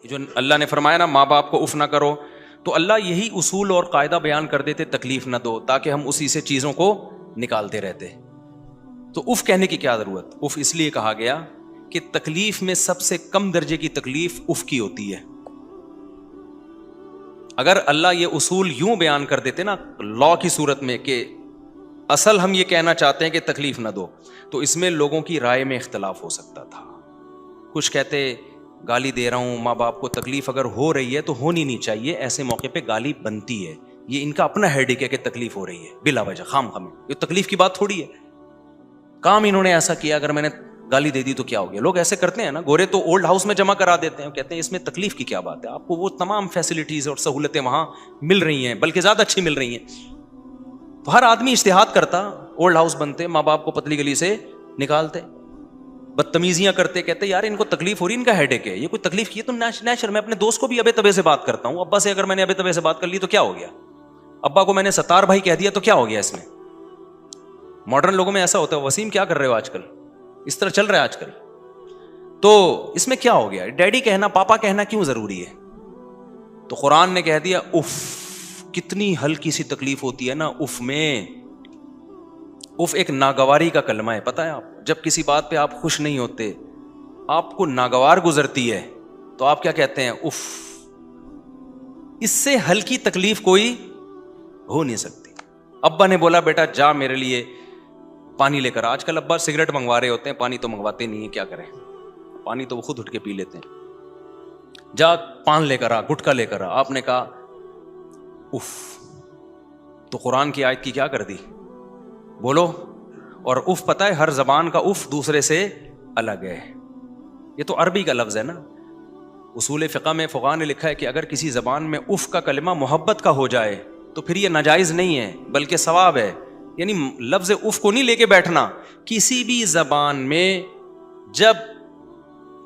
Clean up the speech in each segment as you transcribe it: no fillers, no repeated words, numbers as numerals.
جو اللہ نے فرمایا نا ماں باپ کو اف نہ کرو، تو اللہ یہی اصول اور قاعدہ بیان کر دیتے تکلیف نہ دو، تاکہ ہم اسی سے چیزوں کو نکالتے رہتے. تو اف کہنے کی کیا ضرورت؟ اف اس لیے کہا گیا کہ تکلیف میں سب سے کم درجے کی تکلیف اف کی ہوتی ہے. اگر اللہ یہ اصول یوں بیان کر دیتے نا لا کی صورت میں کہ اصل ہم یہ کہنا چاہتے ہیں کہ تکلیف نہ دو، تو اس میں لوگوں کی رائے میں اختلاف ہو سکتا تھا. کچھ کہتے گالی دے رہا ہوں ماں باپ کو، تکلیف اگر ہو رہی ہے تو ہونی نہیں چاہیے، ایسے موقع پہ گالی بنتی ہے، یہ ان کا اپنا ہیڈک ہے کہ تکلیف ہو رہی ہے بلا وجہ خام خام. یہ تکلیف کی بات تھوڑی ہے، کام انہوں نے ایسا کیا، اگر میں نے گالی دے دی تو کیا ہو گیا. لوگ ایسے کرتے ہیں نا، گورے تو اولڈ ہاؤس میں جمع کرا دیتے ہیں، کہتے ہیں اس میں تکلیف کی کیا بات ہے، آپ کو وہ تمام فیسلٹیز اور سہولتیں وہاں مل رہی ہیں، بلکہ زیادہ اچھی مل رہی ہیں. تو ہر آدمی اجتہاد کرتا، اولڈ ہاؤس بنتے، ماں باپ کو پتلی گلی سے نکالتے، بدتمیزیاں کرتے، کہتے یار ان کو تکلیف ہو رہی، ان کا ہیڈک ہے، یہ کوئی تکلیف کی ہے تو نیچر. میں اپنے دوست کو بھی ابے تبے سے بات کرتا ہوں، ابا سے اگر میں نے ابے تبے سے بات کر لی تو کیا ہو گیا، ابا کو میں نے ستار بھائی کہہ دیا تو کیا ہو گیا. اس میں ماڈرن لوگوں میں ایسا ہوتا ہے، وسیم کیا کر رہے ہو آج کل، اس طرح چل رہا ہے آج کل، تو اس میں کیا ہو گیا، ڈیڈی کہنا پاپا کہنا کیوں ضروری ہے. تو قرآن نے کہہ دیا اف. کتنی ہلکی سی تکلیف ہوتی ہے نا اف میں. اف ایک ناگواری کا کلمہ ہے، پتہ ہے آپ، جب کسی بات پہ آپ خوش نہیں ہوتے، آپ کو ناگوار گزرتی ہے، تو آپ کیا کہتے ہیں اف. اس سے ہلکی تکلیف کوئی ہو نہیں سکتی. ابا نے بولا بیٹا جا میرے لیے پانی لے کر. آج کل ابا سگریٹ منگوا رہے ہوتے ہیں، پانی تو منگواتے نہیں ہیں، کیا کریں، پانی تو وہ خود اٹھ کے پی لیتے ہیں. جا پان لے کر آ، گٹکا لے کر آ. آپ نے کہا اف. تو قرآن کی آیت کی کیا کر دی، بولو. اور اف پتہ ہے ہر زبان کا اف دوسرے سے الگ ہے. یہ تو عربی کا لفظ ہے نا. اصول فقہ میں فقہاء نے لکھا ہے کہ اگر کسی زبان میں اف کا کلمہ محبت کا ہو جائے تو پھر یہ ناجائز نہیں ہے بلکہ ثواب ہے. یعنی لفظ اف کو نہیں لے کے بیٹھنا. کسی بھی زبان میں جب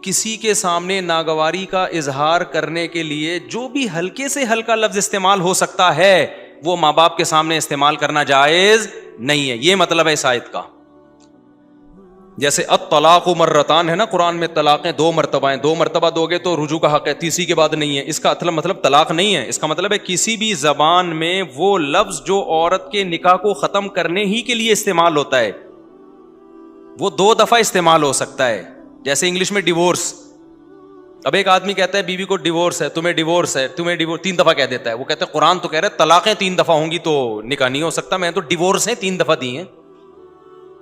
کسی کے سامنے ناگواری کا اظہار کرنے کے لیے جو بھی ہلکے سے ہلکا لفظ استعمال ہو سکتا ہے، وہ ماں باپ کے سامنے استعمال کرنا جائز نہیں ہے. یہ مطلب ہے اس آیت کا. جیسے الطلاق مرتان ہے نا، قرآن میں طلاقیں 2 مرتبہ ہیں، 2 مرتبہ دو گے تو رجوع کا حق ہے، تیسری کے بعد نہیں ہے. اس کا مطلب طلاق نہیں ہے، اس کا مطلب ہے کسی بھی زبان میں وہ لفظ جو عورت کے نکاح کو ختم کرنے ہی کے لیے استعمال ہوتا ہے، وہ 2 دفعہ استعمال ہو سکتا ہے. جیسے انگلش میں ڈیورس. اب ایک آدمی کہتا ہے بیوی کو ڈیورس ہے، تمہیں ڈیورس ہے، تمہیں ڈیورس 3 دفعہ کہہ دیتا ہے. وہ کہتا ہے قرآن تو کہہ رہا ہے طلاقیں 3 دفعہ ہوں گی تو نکاح نہیں ہو سکتا، میں تو ڈیورس ہیں 3 دفعہ دی ہیں.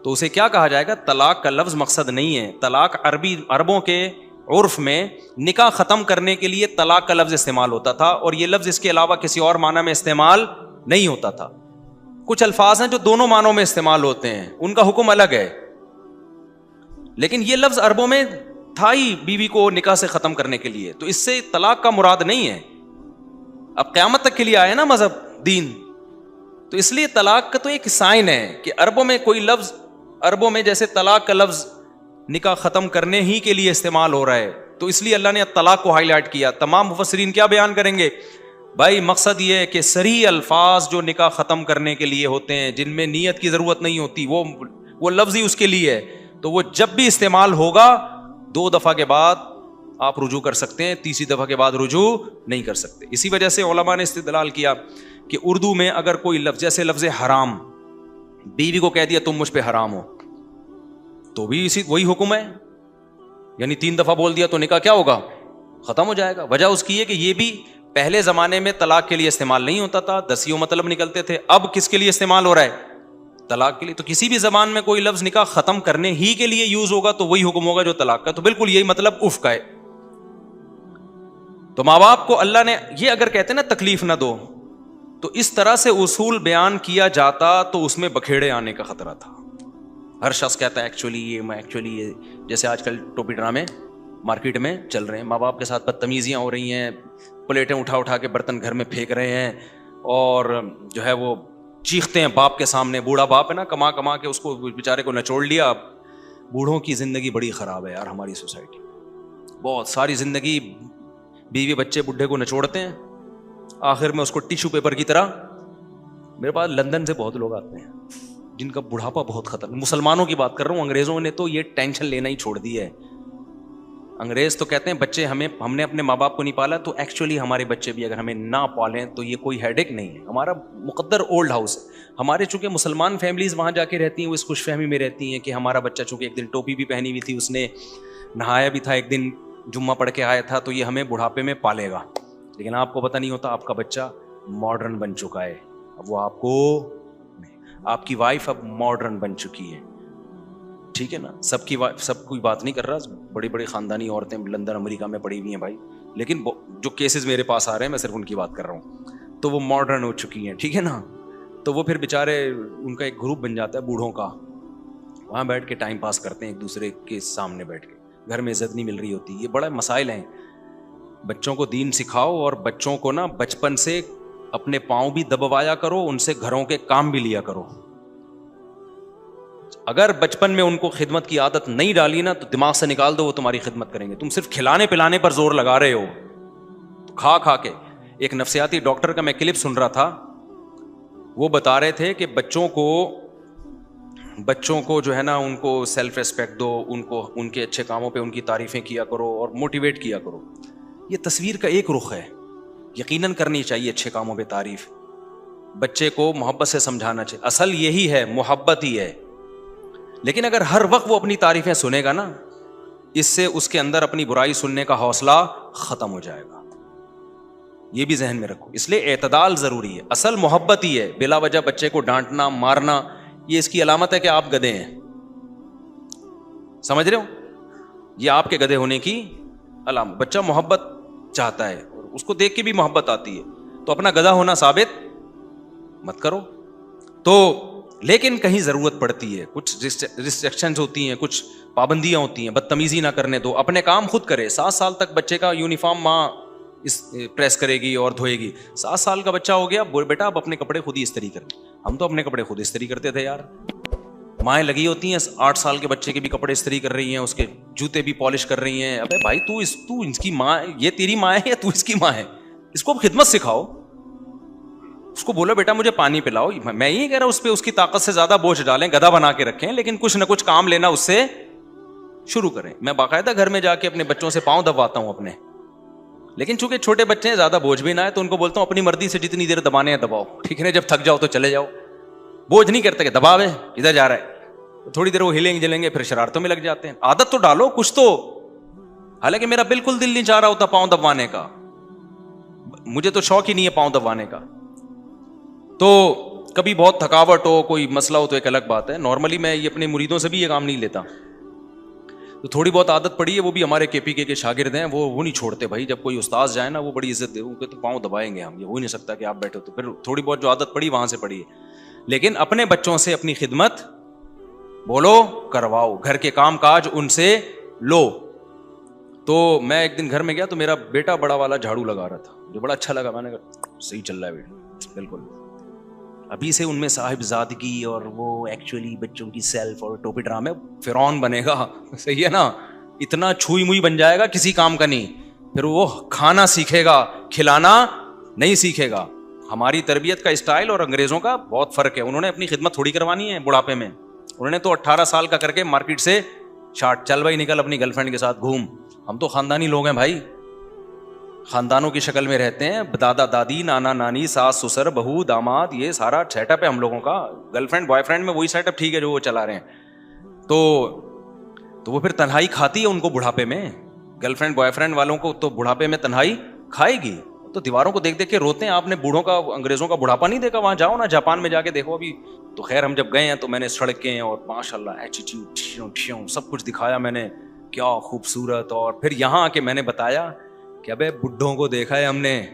تو اسے کیا کہا جائے گا، طلاق کا لفظ مقصد نہیں ہے. طلاق عربوں کے عرف میں نکاح ختم کرنے کے لیے طلاق کا لفظ استعمال ہوتا تھا، اور یہ لفظ اس کے علاوہ کسی اور معنی میں استعمال نہیں ہوتا تھا. کچھ الفاظ ہیں جو دونوں معنوں میں استعمال ہوتے ہیں، ان کا حکم الگ ہے، لیکن یہ لفظ عربوں میں تھا ہی بیوی کو نکاح سے ختم کرنے کے لیے. تو اس سے طلاق کا مراد نہیں ہے. اب قیامت تک کے لیے آیا نا مذہب دین، تو اس لیے طلاق کا تو ایک سائن ہے کہ عربوں میں کوئی لفظ، عربوں میں جیسے طلاق کا لفظ نکاح ختم کرنے ہی کے لیے استعمال ہو رہا ہے، تو اس لیے اللہ نے طلاق کو ہائی لائٹ کیا. تمام مفسرین کیا بیان کریں گے، بھائی مقصد یہ ہے کہ صریح الفاظ جو نکاح ختم کرنے کے لیے ہوتے ہیں، جن میں نیت کی ضرورت نہیں ہوتی، وہ لفظ ہی اس کے لیے ہے، تو وہ جب بھی استعمال ہوگا 2 دفعہ کے بعد آپ رجوع کر سکتے ہیں، تیسری دفعہ کے بعد رجوع نہیں کر سکتے. اسی وجہ سے علماء نے استدلال کیا کہ اردو میں اگر کوئی لفظ، جیسے لفظ حرام، بیوی کو کہہ دیا تم مجھ پہ حرام ہو، تو بھی وہی حکم ہے. یعنی 3 دفعہ بول دیا تو نکاح کیا ہوگا، ختم ہو جائے گا. وجہ اس کی ہے کہ یہ بھی پہلے زمانے میں طلاق کے لیے استعمال نہیں ہوتا تھا، دسیوں مطلب نکلتے تھے. اب کس کے لیے استعمال ہو رہا ہے، طلاق کے لیے. تو کسی بھی زبان میں کوئی لفظ نکاح ختم کرنے ہی کے لیے یوز ہوگا تو وہی حکم ہوگا جو طلاق کا. تو بالکل یہی مطلب اف کا ہے. تو ماں باپ کو اللہ نے یہ اگر کہتے نا تکلیف نہ دو، تو اس طرح سے اصول بیان کیا جاتا تو اس میں بکھیڑے آنے کا خطرہ تھا. ہر شخص کہتا ہے ایکچولی یہ جیسے آج کل ٹوپی ڈرامے مارکیٹ میں چل رہے ہیں، ماں باپ کے ساتھ بدتمیزیاں ہو رہی ہیں، پلیٹیں اٹھا کے برتن گھر میں پھینک رہے ہیں، اور جو ہے وہ چیختے ہیں باپ کے سامنے. بوڑھا باپ ہے نا، کما کے اس کو بیچارے کو نچوڑ لیا. بوڑھوں کی زندگی بڑی خراب ہے یار ہماری سوسائٹی. بہت ساری زندگی بیوی بچے بڈھے کو نچوڑتے ہیں، آخر میں اس کو ٹیشو پیپر کی طرح. میرے پاس لندن سے بہت لوگ آتے ہیں جن کا بڑھاپا بہت خطرناک. مسلمانوں کی بات کر رہا ہوں، انگریزوں نے تو یہ ٹینشن لینا ہی چھوڑ دی ہے. انگریز تو کہتے ہیں بچے ہم نے اپنے ماں باپ کو نہیں پالا, تو ایکچولی ہمارے بچے بھی اگر ہمیں نہ پالیں تو یہ کوئی ہیڈیک نہیں ہے, ہمارا مقدر اولڈ ہاؤس ہے. ہمارے چونکہ مسلمان فیملیز وہاں جا کے رہتی ہیں, وہ اس خوش فہمی میں رہتی ہیں کہ ہمارا بچہ چونکہ ایک دن ٹوپی بھی پہنی ہوئی تھی, اس نے نہایا بھی تھا, ایک دن جمعہ پڑھ کے آیا تھا, تو یہ ہمیں بڑھاپے میں پالے گا. لیکن آپ کو پتہ نہیں ہوتا آپ کا بچہ ماڈرن بن چکا ہے, اب وہ آپ کو, آپ کی وائف اب ماڈرن بن چکی ہے, ٹھیک ہے نا. سب کوئی بات نہیں کر رہا, بڑی بڑی خاندانی عورتیں لندن امریکہ میں پڑی ہوئی ہیں بھائی, لیکن جو کیسز میرے پاس آ رہے ہیں میں صرف ان کی بات کر رہا ہوں, تو وہ ماڈرن ہو چکی ہیں, ٹھیک ہے نا. تو وہ پھر بیچارے ان کا ایک گروپ بن جاتا ہے بوڑھوں کا, وہاں بیٹھ کے ٹائم پاس کرتے ہیں ایک دوسرے کے سامنے بیٹھ کے, گھر میں عزت نہیں مل رہی ہوتی. یہ بڑا مسائل ہیں. بچوں کو دین سکھاؤ اور بچوں کو نا بچپن سے اپنے پاؤں بھی دبوایا کرو, ان سے گھروں کے کام بھی لیا کرو. اگر بچپن میں ان کو خدمت کی عادت نہیں ڈالی نا تو دماغ سے نکال دو, وہ تمہاری خدمت کریں گے. تم صرف کھلانے پلانے پر زور لگا رہے ہو, کھا کھا کے. ایک نفسیاتی ڈاکٹر کا میں کلپ سن رہا تھا, وہ بتا رہے تھے کہ بچوں کو جو ہے نا ان کو سیلف ریسپیکٹ دو, ان کو ان کے اچھے کاموں پہ ان کی تعریفیں کیا کرو اور موٹیویٹ کیا کرو. یہ تصویر کا ایک رخ ہے, یقیناً کرنی چاہیے اچھے کاموں پہ تعریف, بچے کو محبت سے سمجھانا چاہیے, اصل یہی ہے, محبت ہی ہے. لیکن اگر ہر وقت وہ اپنی تعریفیں سنے گا نا, اس سے اس کے اندر اپنی برائی سننے کا حوصلہ ختم ہو جائے گا. یہ بھی ذہن میں رکھو. اس لیے اعتدال ضروری ہے, اصل محبت ہی ہے. بلا وجہ بچے کو ڈانٹنا مارنا یہ اس کی علامت ہے کہ آپ گدھے ہیں, سمجھ رہے ہو, یہ آپ کے گدھے ہونے کی علامت. بچہ محبت چاہتا ہے اور اس کو دیکھ کے بھی محبت آتی ہے, تو اپنا گدھا ہونا ثابت مت کرو. تو لیکن کہیں ضرورت پڑتی ہے, کچھ ریسٹرکشنز ہوتی ہیں, کچھ پابندیاں ہوتی ہیں, بدتمیزی نہ کرنے دو, اپنے کام خود کرے. 7 سال تک بچے کا یونیفارم ماں پریس کرے گی اور دھوئے گی. 7 سال کا بچہ ہو گیا, بیٹا اب اپنے کپڑے خود ہی استری کر. ہم تو اپنے کپڑے خود استری کرتے تھے یار, مائیں لگی ہوتی ہیں 8 سال کے بچے کے بھی کپڑے استری کر رہی ہیں, اس کے جوتے بھی پالش کر رہی ہیں. ابے بھائی تو اس کی ماں, یہ تیری ماں ہے یا تو اس کی ماں ہے؟ اس کو خدمت سکھاؤ, اس کو بولو بیٹا مجھے پانی پلاؤ. میں یہ کہہ رہا ہوں اس پہ اس کی طاقت سے زیادہ بوجھ ڈالیں, گدھا بنا کے رکھیں, لیکن کچھ نہ کچھ کام لینا اس سے شروع کریں. میں باقاعدہ گھر میں جا کے اپنے بچوں سے پاؤں دبواتا ہوں اپنے, لیکن چونکہ چھوٹے بچے ہیں زیادہ بوجھ بھی نہ ہے, تو ان کو بولتا ہوں اپنی مرضی سے جتنی دیر دبانے ہیں دباؤ, ٹھیک ہے نا, جب تھک جاؤ تو چلے جاؤ. بوجھ نہیں کرتے کہ دباوے ادھر جا رہا ہے, تھوڑی دیر وہ ہلیں جلیں گے, پھر شرارتوں میں لگ جاتے ہیں. عادت تو ڈالو کچھ تو. حالانکہ میرا بالکل دل نہیں چاہ رہا ہوتا پاؤں دبوانے کا, مجھے تو شوق ہی نہیں ہے پاؤں دبوانے کا. تو کبھی بہت تھکاوٹ ہو, کوئی مسئلہ ہو تو ایک الگ بات ہے. نارملی میں یہ اپنے مریدوں سے بھی یہ کام نہیں لیتا. تو تھوڑی بہت عادت پڑی ہے, وہ بھی ہمارے KPK کے شاگرد ہیں, وہ نہیں چھوڑتے بھائی. جب کوئی استاد جائے نا وہ بڑی عزت دے, ان کے تو پاؤں دبائیں گے ہم, یہ ہو ہی نہیں سکتا کہ آپ بیٹھے ہو. تو پھر تھوڑی بہت جو عادت پڑی وہاں سے پڑی ہے. لیکن اپنے بچوں سے اپنی خدمت بولو کرواؤ, گھر کے کام کاج ان سے لو. تو میں ایک دن گھر میں گیا تو میرا بیٹا بڑا والا جھاڑو لگا رہا تھا, مجھے بڑا اچھا لگا. میں نے کہا صحیح چل رہا ہے بیٹا, بالکل. ابھی سے ان میں صاحب زادگی اور وہ ایکچولی بچوں کی سیلف اور ٹوپی ڈرامے, فرعون بنے گا, صحیح ہے نا, اتنا چھوئی موئی بن جائے گا کسی کام کا نہیں. پھر وہ کھانا سیکھے گا, کھلانا نہیں سیکھے گا. ہماری تربیت کا اسٹائل اور انگریزوں کا بہت فرق ہے. انہوں نے اپنی خدمت تھوڑی کروانی ہے بڑھاپے میں, انہوں نے تو 18 سال کا کر کے مارکیٹ سے شارٹ, چل بھائی نکل اپنی گرل فرینڈ کے ساتھ گھوم. ہم تو خاندانی لوگ ہیں بھائی, خاندانوں کی شکل میں رہتے ہیں, دادا دادی نانا نانی ساس سسر بہو داماد, یہ سارا سیٹ اپ ہے ہم لوگوں کا. گرل فرینڈ بوائے فرینڈ میں وہی سیٹ اپ ٹھیک ہے جو وہ چلا رہے ہیں. تو وہ پھر تنہائی کھاتی ہے ان کو بڑھاپے میں. گرل فرینڈ بوائے فرینڈ والوں کو تو بڑھاپے میں تنہائی کھائے گی. تو دیواروں کو دیکھ دیکھ کے روتے ہیں. آپ نے بوڑھوں کا انگریزوں کا بڑھاپا نہیں دیکھا؟ وہاں جاؤ نا, جاپان میں جا کے دیکھو. ابھی تو خیر ہم جب گئے ہیں تو میں نے سڑکیں اور ماشاء اللہ ایٹیٹیوڈ سب کچھ دکھایا میں نے, کیا خوبصورت. اور پھر یہاں آ کے میں نے بتایا کہ ابے بڈھوں کو دیکھا ہے ہم نے,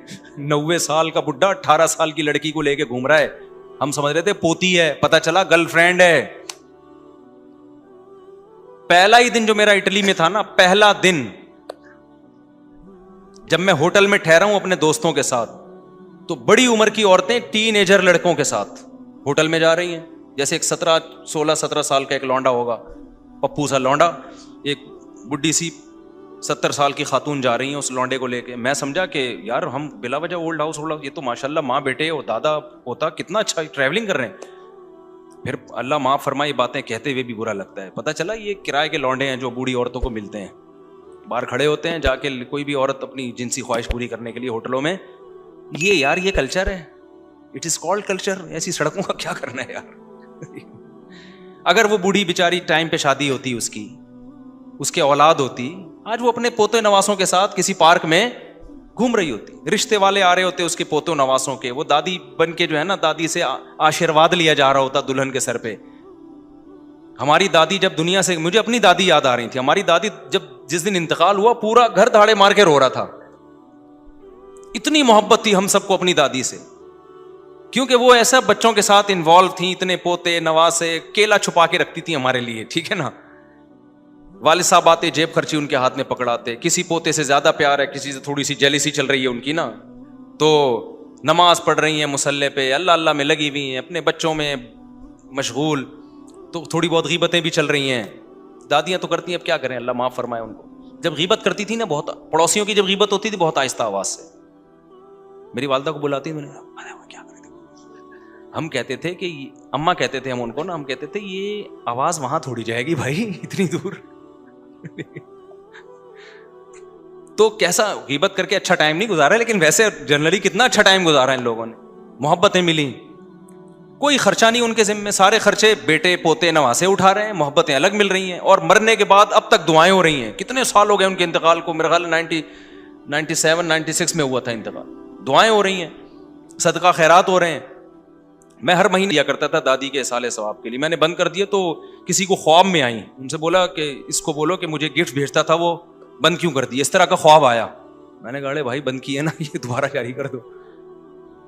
90 سال کا بڈھا 18 سال کی لڑکی کو لے کے گھوم رہا ہے. ہم سمجھ رہے تھے پوتی ہے, پتہ چلا گرل فرینڈ ہے. پہلا ہی دن جو میرا اٹلی میں تھا نا, پہلا دن جب میں ہوٹل میں ٹھہرا ہوں اپنے دوستوں کے ساتھ, تو بڑی عمر کی عورتیں ٹین ایجر لڑکوں کے ساتھ ہوٹل میں جا رہی ہیں. جیسے ایک 16-17 سال کا ایک لونڈا ہوگا, پپو سا لونڈا, ایک بڈھی سی 70 سال کی خاتون جا رہی ہیں اس لونڈے کو لے کے. میں سمجھا کہ یار ہم بلا وجہ اولڈ ہاؤس, یہ تو ماشاءاللہ ماں بیٹے اور دادا پوتا کتنا اچھا ٹریولنگ کر رہے ہیں. پھر اللہ معاف فرمائے, باتیں کہتے ہوئے بھی برا لگتا ہے. پتہ چلا یہ کرائے کے لونڈے ہیں جو بوڑھی عورتوں کو ملتے ہیں. باہر کھڑے ہوتے ہیں جا کے کوئی بھی عورت اپنی جنسی خواہش پوری کرنے کے لیے ہوٹلوں میں. یہ یار یہ کلچر ہے, اٹ از کالڈ کلچر. ایسی سڑکوں کا کیا کرنا ہے یار. اگر وہ بوڑھی بیچاری ٹائم پہ شادی ہوتی اس کے اولاد ہوتی, آج وہ اپنے پوتے نواسوں کے ساتھ کسی پارک میں گھوم رہی ہوتی. رشتے والے آ رہے ہوتے اس کے پوتوں نواسوں کے, وہ دادی بن کے جو ہے نا دادی سے آشیرواد لیا جا رہا ہوتا دلہن کے سر پہ. ہماری دادی جب دنیا سے, مجھے اپنی دادی یاد آ رہی تھی, ہماری دادی جب جس دن انتقال ہوا پورا گھر دھاڑے مار کے رو رہا تھا. اتنی محبت تھی ہم سب کو اپنی دادی سے, کیونکہ وہ ایسا بچوں کے ساتھ انوالو تھیں, اتنے پوتے نواسے, کیلا چھپا کے رکھتی تھی ہمارے لیے, ٹھیک ہے نا. والد صاحب آتے جیب خرچی ان کے ہاتھ میں پکڑاتے, کسی پوتے سے زیادہ پیار ہے, کسی سے تھوڑی سی جیلیسی چل رہی ہے ان کی نا, تو نماز پڑھ رہی ہیں مصلی پہ, اللہ اللہ میں لگی ہوئی ہیں, اپنے بچوں میں مشغول, تو تھوڑی بہت غیبتیں بھی چل رہی ہیں. دادیاں تو کرتی ہیں, اب کیا کریں, اللہ معاف فرمائے ان کو. جب غیبت کرتی تھی نا, بہت پڑوسیوں کی جب غیبت ہوتی تھی بہت آہستہ آواز سے, میری والدہ کو بلاتی, میں نے کیا کریں. ہم کہتے تھے کہ اماں کہتے تھے ہم ان کو نا, ہم کہتے تھے یہ آواز وہاں تھوڑی جائے گی بھائی اتنی دور. تو کیسا غیبت کر کے اچھا ٹائم نہیں گزارا, لیکن ویسے جنرلی کتنا اچھا ٹائم گزارا ان لوگوں نے, محبتیں ملی, کوئی خرچہ نہیں ان کے ذمہ, سارے خرچے بیٹے پوتے نواسے اٹھا رہے ہیں, محبتیں الگ مل رہی ہیں, اور مرنے کے بعد اب تک دعائیں ہو رہی ہیں. کتنے سال ہو گئے ان کے انتقال کو, میرا خیال 97-96 میں ہوا تھا انتقال. دعائیں ہو رہی ہیں, صدقہ خیرات ہو رہے ہیں. میں ہر مہینے دیا کرتا تھا دادی کے اصالِ ثواب کے لیے, میں نے بند کر دیا. تو کسی کو خواب میں آئی, ان سے بولا کہ اس کو بولو کہ مجھے گفٹ بھیجتا تھا وہ بند کیوں کر دیا, اس طرح کا خواب آیا. میں نے کہا ارے بھائی بند کیا نا, یہ دوبارہ جاری کر دو.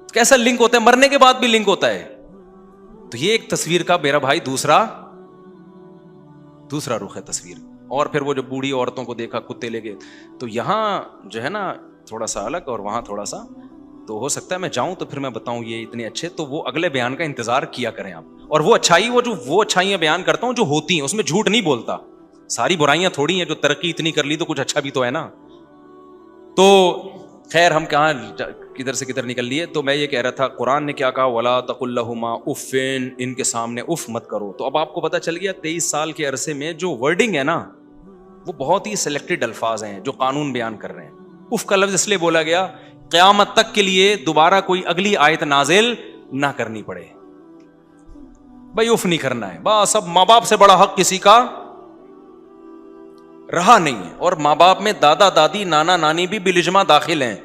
کیسا لنک ہوتا ہے, مرنے کے بعد بھی لنک ہوتا ہے. تو یہ ایک تصویر کا میرا بھائی دوسرا رخ ہے تصویر. اور پھر وہ جو بوڑھی عورتوں کو دیکھا کتے لے گئے, تو یہاں جو ہے نا تھوڑا سا الگ اور وہاں تھوڑا سا, تو ہو سکتا ہے میں جاؤں تو پھر میں بتاؤں یہ اتنے اچھے, تو وہ اگلے بیان کا انتظار کیا کریں آپ. اور وہ اچھائی, وہ اچھائیاں بیان کرتا ہوں جو ہوتی ہیں, اس میں جھوٹ نہیں بولتا. ساری برائیاں تھوڑی ہیں, جو ترقی اتنی کر لی تو کچھ اچھا بھی تو ہے نا. تو خیر ہم کہاں کدھر سے کدھر نکل لیے. تو میں یہ کہہ رہا تھا, قرآن نے کیا کہا, وَلَا تَقُلْ لَهُمَا اُفٍّ, ان کے سامنے اف مت کرو. تو اب آپ کو پتہ چل گیا 23 سال کے عرصے میں جو ورڈنگ ہے نا, وہ بہت ہی سلیکٹڈ الفاظ ہیں جو قانون بیان کر رہے ہیں. اف کا لفظ اس لیے بولا گیا قیامت تک کے لیے دوبارہ کوئی اگلی آیت نازل نہ کرنی پڑے. بھائی اف نہیں کرنا ہے بس. اب ماں باپ سے بڑا حق کسی کا رہا نہیں ہے, اور ماں باپ میں دادا دادی نانا نانی بھی بالاجماع داخل ہیں.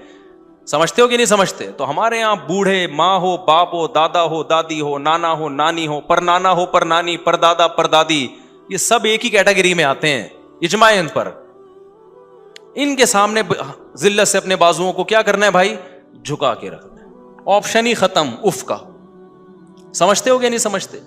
سمجھتے ہو کہ نہیں سمجھتے؟ تو ہمارے یہاں بوڑھے, ماں ہو باپ ہو دادا ہو دادی ہو نانا ہو نانی ہو پر نانا ہو پر نانی پر دادا پر دادی, یہ سب ایک ہی کیٹیگری میں آتے ہیں, اجماع ان پر. ان کے سامنے ذلت سے اپنے بازوؤں کو کیا کرنا ہے بھائی, جھکا کے رکھنا ہے. آپشن ہی ختم اف کا. سمجھتے ہو کہ نہیں سمجھتے؟